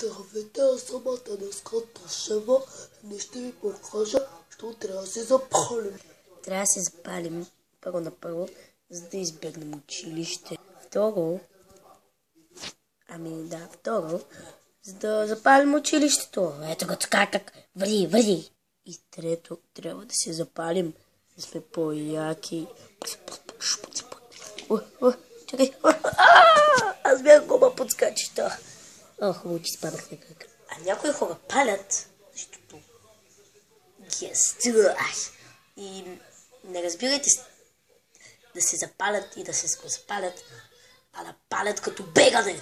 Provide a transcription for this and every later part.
Здравейте, аз съм Атанаска Тошева. Днес ще ви покажа, що трябва да се запалим. Трябва да се запалим първо на първо, за да избегнем училище. Второ, за да запалим училището. Ето го така, как върви. И трето, трябва да се запалим, да сме по-яки. Чакай. Аз бях гома подскачета. Хубаво, че спадах някак. А някои хора палят, защото ги е страх. И не разбирайте да се запалят и да се запалят, а да палят като бегане.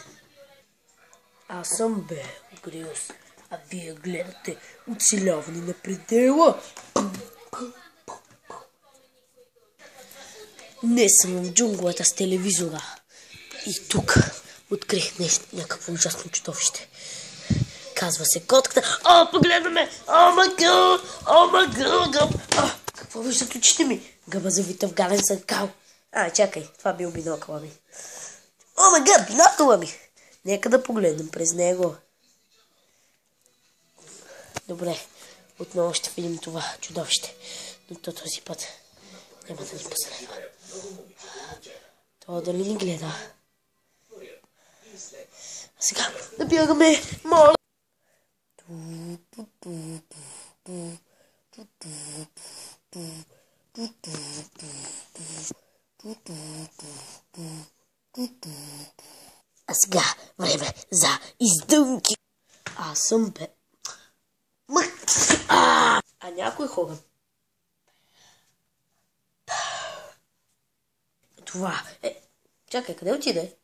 Аз съм Гриус, а вие гледате оцеляване на предела. Днес съм в джунглата с телевизора. И тук открих някакво ужасно чудовище. Казва се котката. Погледаме! Какво виждат очите ми? Гъба завита в гален съркал. Чакай, това бил бинокъла ми. Бинокъла ми! Нека да погледнем през него. Добре, отново ще видим това чудовище. Но този път няма да ни последва. Това дали ни гледа? А сега да бягаме, моля! А сега време за издънки. Аз съм някои хора. Това е... Чакай, къде отиде?